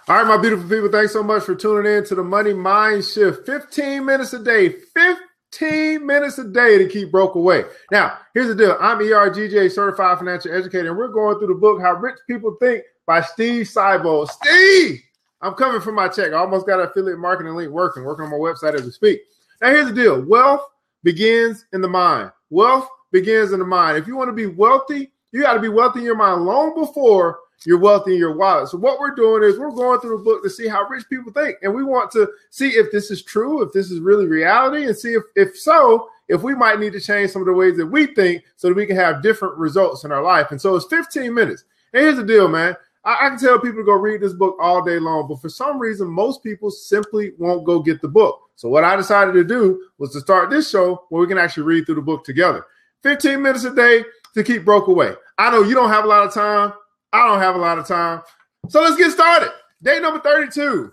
All right, my beautiful people, thanks so much for tuning in to the Money Mindshift. 15 minutes a day, 15 minutes a day to keep broke away. Now, here's the deal. I'm ERGJ, Certified Financial Educator, and we're going through the book, How Rich People Think by Steve Seibold. Steve, I'm coming for my check. I almost got an affiliate marketing link working on my website as we speak. Now, here's the deal. Wealth begins in the mind. Wealth begins in the mind. If you want to be wealthy, you got to be wealthy in your mind long before you're wealthy in your wallet. So what we're doing is we're going through the book to see how rich people think. And we want to see if this is true, if this is really reality, and see if so, if we might need to change some of the ways that we think so that we can have different results in our life. And so it's 15 minutes. And here's the deal, man. I can tell people to go read this book all day long, but for some reason, most people simply won't go get the book. So what I decided to do was to start this show where we can actually read through the book together. 15 minutes a day to keep broke away. I know you don't have a lot of time. I don't have a lot of time. So let's get started. Day number 32.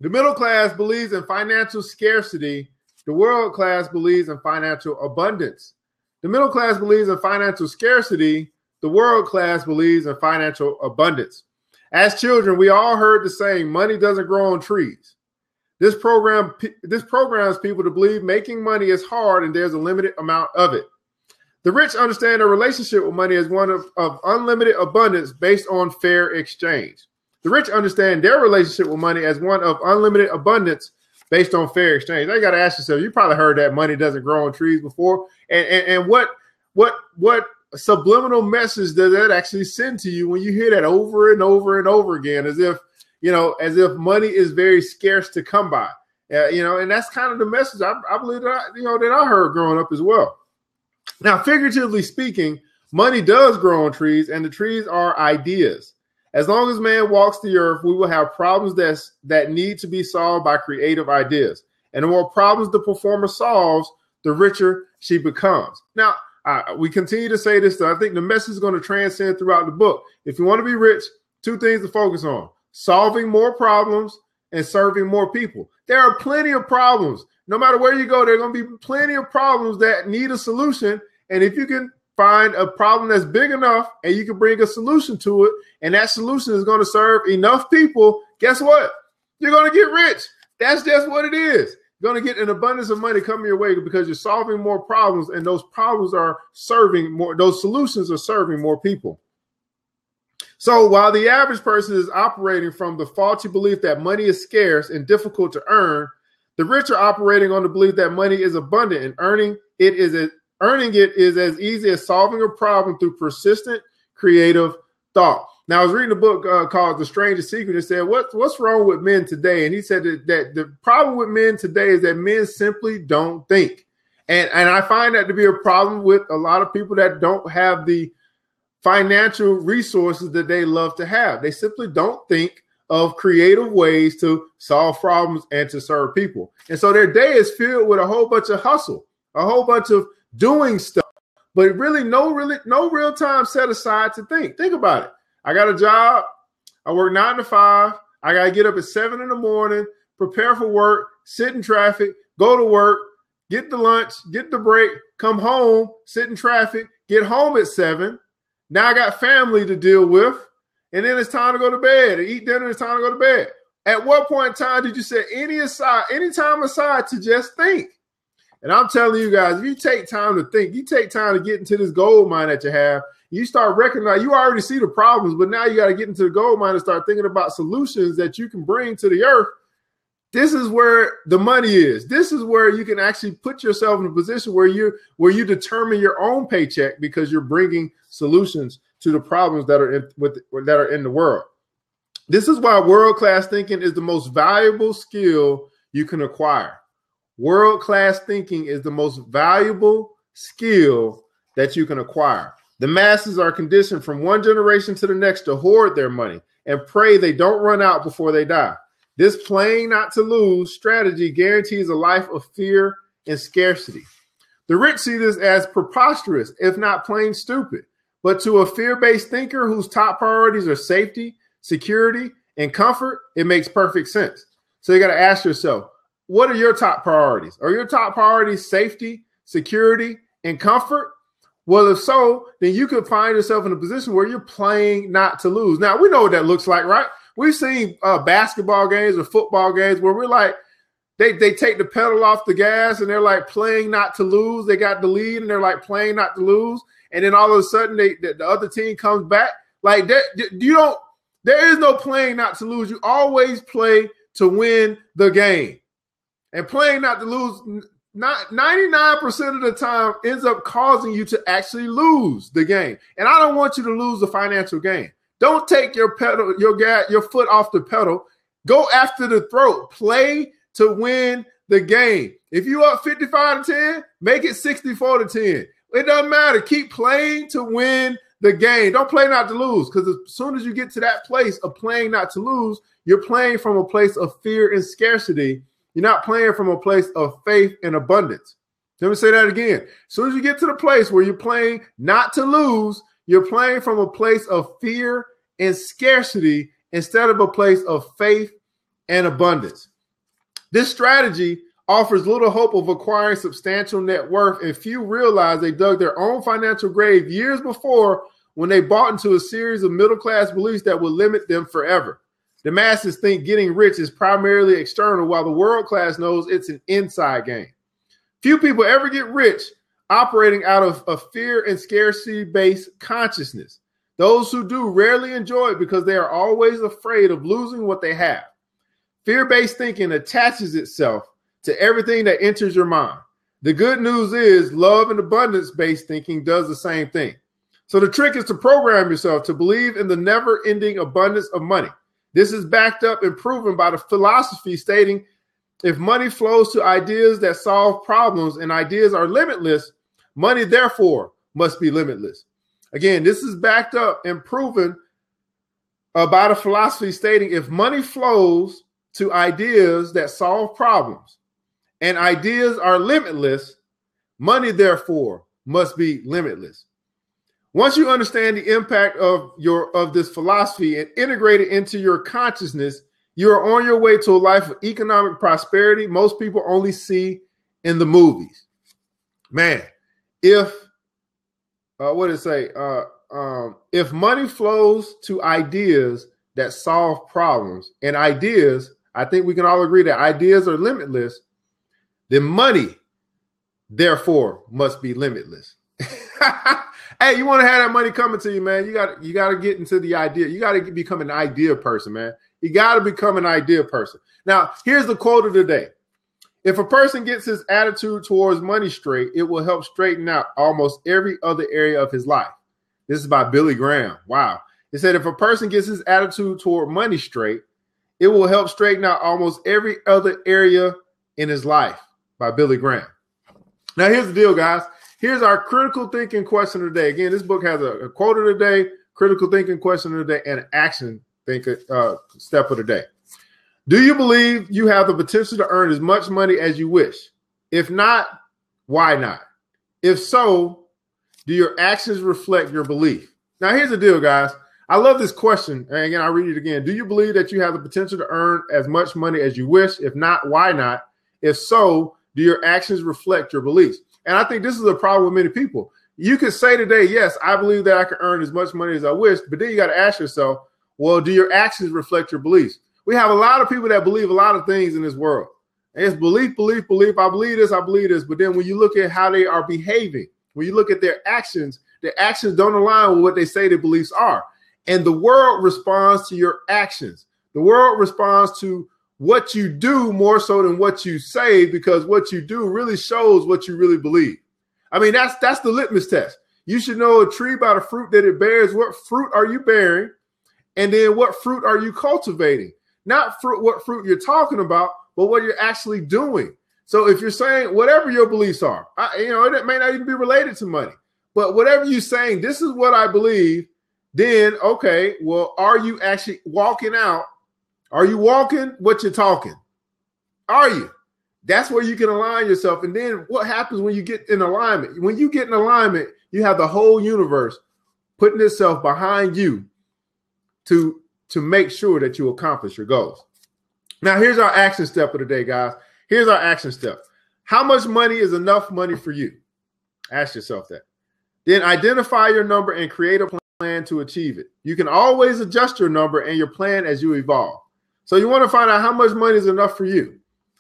The middle class believes in financial scarcity. The world class believes in financial abundance. The middle class believes in financial scarcity. The world class believes in financial abundance. As children, we all heard the saying, money doesn't grow on trees. This programs people to believe making money is hard and there's a limited amount of it. The rich understand their relationship with money as one of unlimited abundance based on fair exchange. The rich understand their relationship with money as one of unlimited abundance based on fair exchange. Now you got to ask yourself, you probably heard that money doesn't grow on trees before. And what subliminal message does that actually send to you when you hear that over and over and over again, as if money is very scarce to come by, and that's kind of the message I believe that I heard growing up as well. Now, figuratively speaking, money does grow on trees, and the trees are ideas. As long as man walks the earth, we will have problems that need to be solved by creative ideas. And the more problems the performer solves, the richer she becomes. Now, we continue to say this, I think the message is going to transcend throughout the book. If you want to be rich, two things to focus on: solving more problems and serving more people. There are plenty of problems. No matter where you go, there are going to be plenty of problems that need a solution. And if you can find a problem that's big enough and you can bring a solution to it, and that solution is going to serve enough people, guess what? You're going to get rich. That's just what it is. You're going to get an abundance of money coming your way because you're solving more problems, and those problems are serving more. Those solutions are serving more people. So while the average person is operating from the faulty belief that money is scarce and difficult to earn, the rich are operating on the belief that money is abundant, and earning it is as easy as solving a problem through persistent, creative thought. Now, I was reading a book called The Strangest Secret. It said, what's wrong with men today? And he said that the problem with men today is that men simply don't think. And I find that to be a problem with a lot of people that don't have the financial resources that they love to have. They simply don't think of creative ways to solve problems and to serve people. And so their day is filled with a whole bunch of hustle, a whole bunch of doing stuff, but really no real time set aside to think. Think about it. I got a job. I work 9 to 5. I got to get up at 7 in the morning, prepare for work, sit in traffic, go to work, get the lunch, get the break, come home, sit in traffic, get home at 7. Now I got family to deal with. And then it's time to go to bed. Eat dinner, it's time to go to bed. At what point in time did you set any time aside to just think? And I'm telling you guys, if you take time to think, you take time to get into this gold mine that you have, you start recognizing, you already see the problems, but now you got to get into the gold mine and start thinking about solutions that you can bring to the earth. This is where the money is. This is where you can actually put yourself in a position where you determine your own paycheck because you're bringing solutions to the problems that are in the world. This is why world-class thinking is the most valuable skill you can acquire. World-class thinking is the most valuable skill that you can acquire. The masses are conditioned from one generation to the next to hoard their money and pray they don't run out before they die. This playing not to lose strategy guarantees a life of fear and scarcity. The rich see this as preposterous, if not plain stupid. But to a fear-based thinker whose top priorities are safety, security, and comfort, it makes perfect sense. So you got to ask yourself, what are your top priorities? Are your top priorities safety, security, and comfort? Well, if so, then you could find yourself in a position where you're playing not to lose. Now, we know what that looks like, right? We've seen basketball games or football games where we're like, they take the pedal off the gas and they're like playing not to lose. They got the lead and they're like playing not to lose. And then all of a sudden the other team comes back. Like there is no playing not to lose. You always play to win the game. And playing not to lose, 99% of the time ends up causing you to actually lose the game. And I don't want you to lose the financial game. Don't take your foot off the pedal. Go after the throat. Play to win the game. If you up 55-10, make it 64-10. It doesn't matter. Keep playing to win the game. Don't play not to lose, because as soon as you get to that place of playing not to lose, you're playing from a place of fear and scarcity. You're not playing from a place of faith and abundance. Let me say that again. As soon as you get to the place where you're playing not to lose, you're playing from a place of fear and scarcity instead of a place of faith and abundance. This strategy offers little hope of acquiring substantial net worth, and few realize they dug their own financial grave years before when they bought into a series of middle-class beliefs that would limit them forever. The masses think getting rich is primarily external, while the world class knows it's an inside game. Few people ever get rich operating out of a fear and scarcity-based consciousness. Those who do rarely enjoy it because they are always afraid of losing what they have. Fear-based thinking attaches itself to everything that enters your mind. The good news is love and abundance-based thinking does the same thing. So the trick is to program yourself to believe in the never-ending abundance of money. This is backed up and proven by the philosophy stating if money flows to ideas that solve problems and ideas are limitless, money therefore must be limitless. Again, this is backed up and proven by the philosophy stating if money flows to ideas that solve problems and ideas are limitless, money therefore must be limitless. Once you understand the impact of this philosophy and integrate it into your consciousness, you are on your way to a life of economic prosperity most people only see in the movies. Man, if if money flows to ideas that solve problems and ideas, I think we can all agree that ideas are limitless, then money therefore must be limitless. Hey, you want to have that money coming to you, man. You got to get into the idea. You got to become an idea person, man. You got to become an idea person. Now, here's the quote of the day. If a person gets his attitude towards money straight, it will help straighten out almost every other area of his life. This is by Billy Graham. Wow. It said, if a person gets his attitude toward money straight, it will help straighten out almost every other area in his life, by Billy Graham. Now, here's the deal, guys. Here's our critical thinking question of the day. Again, this book has a quote of the day, critical thinking question of the day, and an action thinking step of the day. Do you believe you have the potential to earn as much money as you wish? If not, why not? If so, do your actions reflect your belief? Now, here's the deal, guys. I love this question. And again, I'll read it again. Do you believe that you have the potential to earn as much money as you wish? If not, why not? If so, do your actions reflect your beliefs? And I think this is a problem with many people. You could say today, yes, I believe that I can earn as much money as I wish, but then you got to ask yourself, well, do your actions reflect your beliefs? We have a lot of people that believe a lot of things in this world. And it's belief, belief, belief. I believe this, I believe this. But then when you look at how they are behaving, when you look at their actions don't align with what they say their beliefs are. And the world responds to your actions. The world responds to what you do more so than what you say, because what you do really shows what you really believe. I mean, that's the litmus test. You should know a tree by the fruit that it bears. What fruit are you bearing? And then what fruit are you cultivating? Not what fruit you're talking about, but what you're actually doing. So if you're saying whatever your beliefs are, it may not even be related to money, but whatever you're saying, this is what I believe, then, okay, well, are you actually walking out? Are you walking what you're talking? Are you? That's where you can align yourself. And then what happens when you get in alignment? When you get in alignment, you have the whole universe putting itself behind you to make sure that you accomplish your goals. Now, here's our action step of the day, guys. Here's our action step. How much money is enough money for you? Ask yourself that. Then identify your number and create a plan plan to achieve it. You can always adjust your number and your plan as you evolve. So you want to find out how much money is enough for you.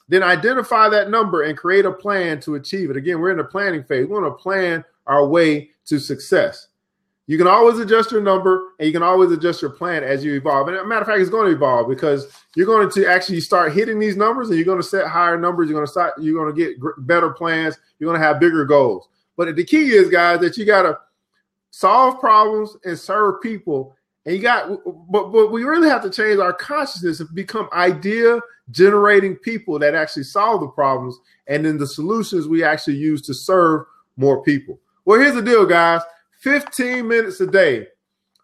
Then identify that number and create a plan to achieve it. Again, we're in the planning phase. We want to plan our way to success. You can always adjust your number and you can always adjust your plan as you evolve. And as a matter of fact, it's going to evolve because you're going to actually start hitting these numbers and you're going to set higher numbers. You're going to get better plans. You're going to have bigger goals. But the key is, guys, that you got to solve problems and serve people. And but we really have to change our consciousness and become idea generating people that actually solve the problems. And then the solutions we actually use to serve more people. Well, here's the deal, guys. 15 minutes a day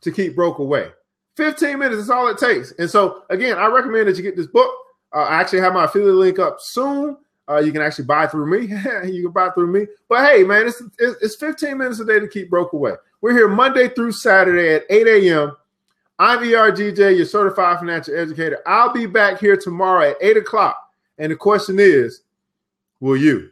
to keep broke away. 15 minutes is all it takes. And so, again, I recommend that you get this book. I actually have my affiliate link up soon. You can actually buy through me. You can buy through me. But, hey, man, it's 15 minutes a day to keep broke away. We're here Monday through Saturday at 8 a.m. I'm ERGJ, your certified financial educator. I'll be back here tomorrow at 8 o'clock. And the question is, will you?